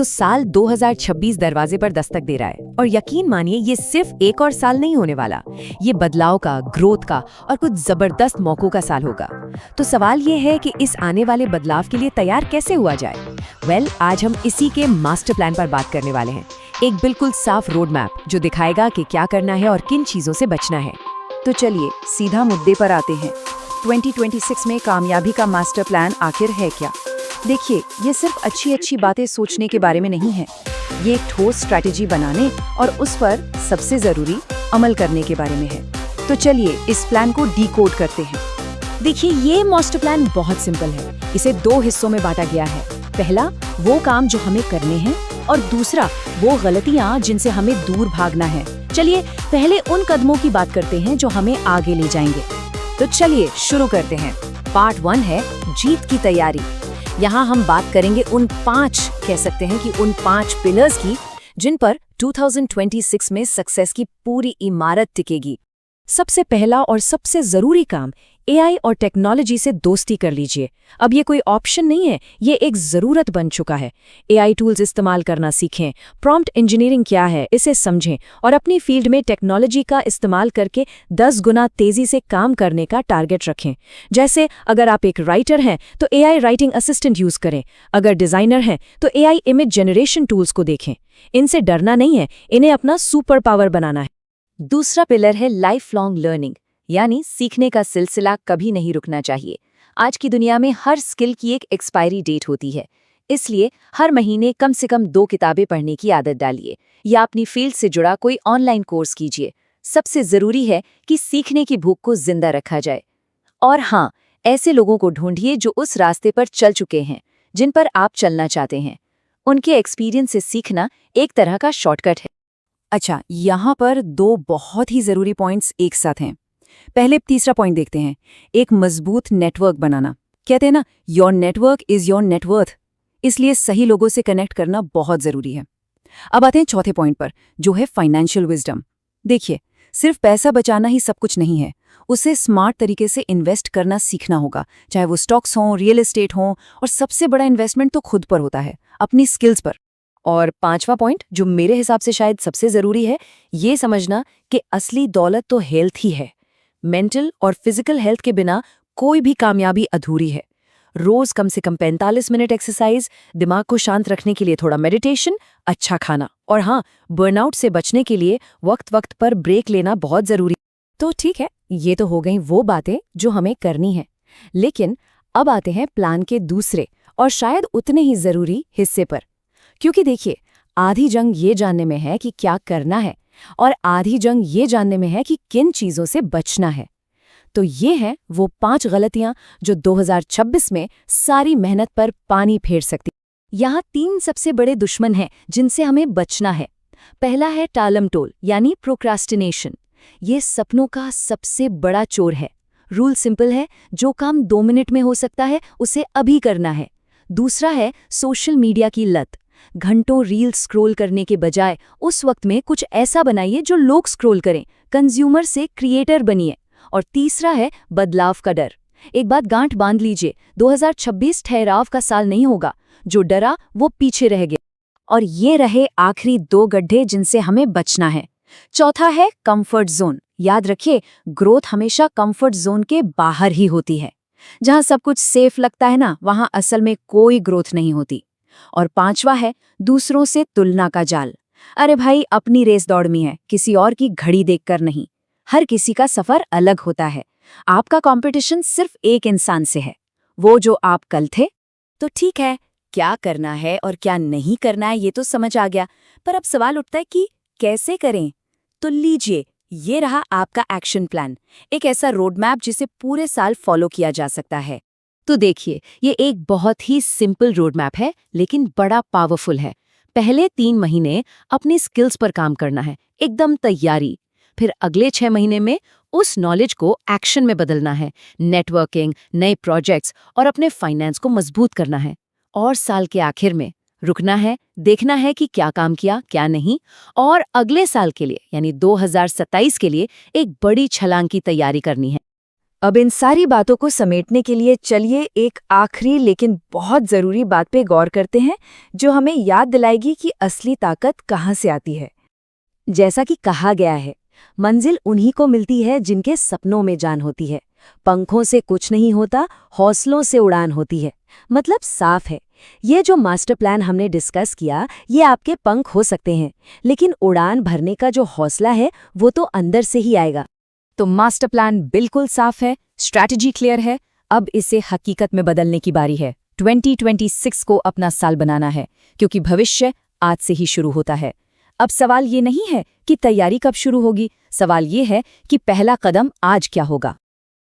तो साल 2026 दरवाजे पर दस्तक दे रहा है और यकीन मानिए ये सिर्फ एक और साल नहीं होने वाला। ये बदलाव का, ग्रोथ का और कुछ जबरदस्त मौकों का साल होगा। तो सवाल ये है कि इस आने वाले बदलाव के लिए तैयार कैसे हुआ जाए। आज हम इसी के मास्टर प्लान पर बात करने वाले हैं। एक बिल्कुल साफ रोड मैप जो दिखाएगा कि क्या करना है और किन चीजों से बचना है। तो चलिए सीधा मुद्दे पर आते हैं। 2026 में कामयाबी का मास्टर प्लान आखिर है क्या? देखिए, ये सिर्फ अच्छी बातें सोचने के बारे में नहीं है। ये एक ठोस स्ट्रैटेजी बनाने और उस पर सबसे जरूरी अमल करने के बारे में है। तो चलिए इस प्लान को डिकोड करते हैं। देखिए, ये मास्टर प्लान बहुत सिंपल है। इसे 2 हिस्सों में बांटा गया है। पहला, वो काम जो हमें करने हैं और दूसरा, वो गलतियां जिनसे हमें दूर भागना है। चलिए पहले उन कदमों की बात करते हैं जो हमें आगे ले जाएंगे। तो चलिए शुरू करते हैं। पार्ट 1 है जीत की तैयारी। यहाँ हम बात करेंगे उन 5 पिलर्स की जिन पर 2026 में सक्सेस की पूरी इमारत टिकेगी। सबसे पहला और सबसे जरूरी काम, एआई और टेक्नोलॉजी से दोस्ती कर लीजिए। अब ये कोई ऑप्शन नहीं है, ये एक जरूरत बन चुका है। एआई टूल्स इस्तेमाल करना सीखें, प्रॉम्प्ट इंजीनियरिंग क्या है इसे समझें और अपनी फील्ड में टेक्नोलॉजी का इस्तेमाल करके 10 गुना तेजी से काम करने का टारगेट रखें। जैसे अगर आप एक राइटर हैं तो एआई राइटिंग असिस्टेंट यूज करें, अगर डिजाइनर हैं तो एआई इमेज जनरेशन टूल्स को देखें। इनसे डरना नहीं है, इन्हें अपना सुपर पावर बनाना है। दूसरा पिलर है लाइफ लॉन्ग लर्निंग, यानी सीखने का सिलसिला कभी नहीं रुकना चाहिए। आज की दुनिया में हर स्किल की एक एक्सपायरी डेट होती है, इसलिए हर महीने कम से कम 2 किताबें पढ़ने की आदत डालिए या अपनी फील्ड से जुड़ा कोई ऑनलाइन कोर्स कीजिए। सबसे जरूरी है कि सीखने की भूख को जिंदा रखा जाए। और हाँ, ऐसे लोगों को ढूंढिए जो उस रास्ते पर चल चुके हैं जिन पर आप चलना चाहते हैं। उनके एक्सपीरियंस से सीखना एक तरह का शॉर्टकट है। अच्छा, यहाँ पर 2 बहुत ही जरूरी पॉइंट्स एक साथ हैं। पहले तीसरा पॉइंट देखते हैं, एक मजबूत नेटवर्क बनाना। कहते हैं ना, your network is your net worth, इसलिए सही लोगों से कनेक्ट करना बहुत जरूरी है। अब आते हैं चौथे पॉइंट पर, जो है फाइनेंशियल विजडम। देखिए, सिर्फ पैसा बचाना ही सब कुछ नहीं है, उसे स्मार्ट तरीके से इन्वेस्ट करना सीखना होगा, चाहे वो स्टॉक्स हों, रियल एस्टेट हों, और सबसे बड़ा इन्वेस्टमेंट तो खुद पर होता है, अपनी स्किल्स पर। और 5वां पॉइंट, जो मेरे हिसाब से शायद सबसे जरूरी है, ये समझना कि असली दौलत तो हेल्थ ही है। मेंटल और फिजिकल हेल्थ के बिना कोई भी कामयाबी अधूरी है। रोज कम से कम 45 मिनट एक्सरसाइज, दिमाग को शांत रखने के लिए थोड़ा मेडिटेशन, अच्छा खाना और हाँ, बर्नआउट से बचने के लिए वक्त पर ब्रेक लेना बहुत जरूरी। तो ठीक है, ये तो हो गई वो बातें जो हमें करनी है। लेकिन अब आते हैं प्लान के दूसरे और शायद उतने ही जरूरी हिस्से पर। क्योंकि देखिए, आधी जंग ये जानने में है कि क्या करना है और आधी जंग ये जानने में है कि किन चीजों से बचना है। तो ये हैं वो 5 गलतियां जो 2026 में सारी मेहनत पर पानी फेर सकती। यहाँ 3 सबसे बड़े दुश्मन हैं जिनसे हमें बचना है। पहला है टालमटोल, यानी प्रोक्रास्टिनेशन। ये सपनों का सबसे बड़ा चोर है। रूल सिंपल है, जो काम 2 मिनट में हो सकता है उसे अभी करना है। दूसरा है सोशल मीडिया की लत। घंटों रील स्क्रॉल करने के बजाय उस वक्त में कुछ ऐसा बनाइए जो लोग स्क्रॉल करें। कंज्यूमर से क्रिएटर बनिए। और तीसरा है बदलाव का डर। एक बात गांठ बांध लीजिए, 2026 ठहराव का साल नहीं होगा। जो डरा वो पीछे रह गया। और ये रहे आखिरी 2 गड्ढे जिनसे हमें बचना है। चौथा है कंफर्ट जोन। याद रखिए, ग्रोथ हमेशा कंफर्ट जोन के बाहर ही होती है। जहां सब कुछ सेफ लगता है ना, वहां असल में कोई ग्रोथ नहीं होती। और 5वां है दूसरों से तुलना का जाल। अरे भाई, अपनी रेस दौड़ में है, किसी और की घड़ी देखकर नहीं। हर किसी का सफर अलग होता है। आपका कंपटीशन सिर्फ एक इंसान से है, वो जो आप कल थे। तो ठीक है, क्या करना है और क्या नहीं करना है ये तो समझ आ गया, पर अब सवाल उठता है कि कैसे करें। तो लीजिए, ये रहा आपका एक्शन प्लान, एक ऐसा रोड मैप जिसे पूरे साल फॉलो किया जा सकता है। तो देखिए, ये एक बहुत ही सिंपल रोड मैप है, लेकिन बड़ा पावरफुल है। पहले 3 महीने अपनी स्किल्स पर काम करना है, एकदम तैयारी। फिर अगले 6 महीने में उस नॉलेज को एक्शन में बदलना है, नेटवर्किंग, नए प्रोजेक्ट्स और अपने फाइनेंस को मजबूत करना है। और साल के आखिर में रुकना है, देखना है कि क्या काम किया, क्या नहीं, और अगले साल के लिए यानी 2027 के लिए एक बड़ी छलांग की तैयारी करनी है। अब इन सारी बातों को समेटने के लिए चलिए एक आखिरी लेकिन बहुत ज़रूरी बात पे गौर करते हैं, जो हमें याद दिलाएगी कि असली ताकत कहाँ से आती है। जैसा कि कहा गया है, मंजिल उन्हीं को मिलती है जिनके सपनों में जान होती है। पंखों से कुछ नहीं होता, हौसलों से उड़ान होती है। मतलब साफ है, ये जो मास्टर प्लान हमने डिस्कस किया, ये आपके पंख हो सकते हैं, लेकिन उड़ान भरने का जो हौसला है वो तो अंदर से ही आएगा। तो मास्टर प्लान बिल्कुल साफ है, स्ट्रैटेजी क्लियर है, अब इसे हकीकत में बदलने की बारी है। 2026 को अपना साल बनाना है, क्योंकि भविष्य आज से ही शुरू होता है। अब सवाल ये नहीं है कि तैयारी कब शुरू होगी, सवाल ये है कि पहला कदम आज क्या होगा।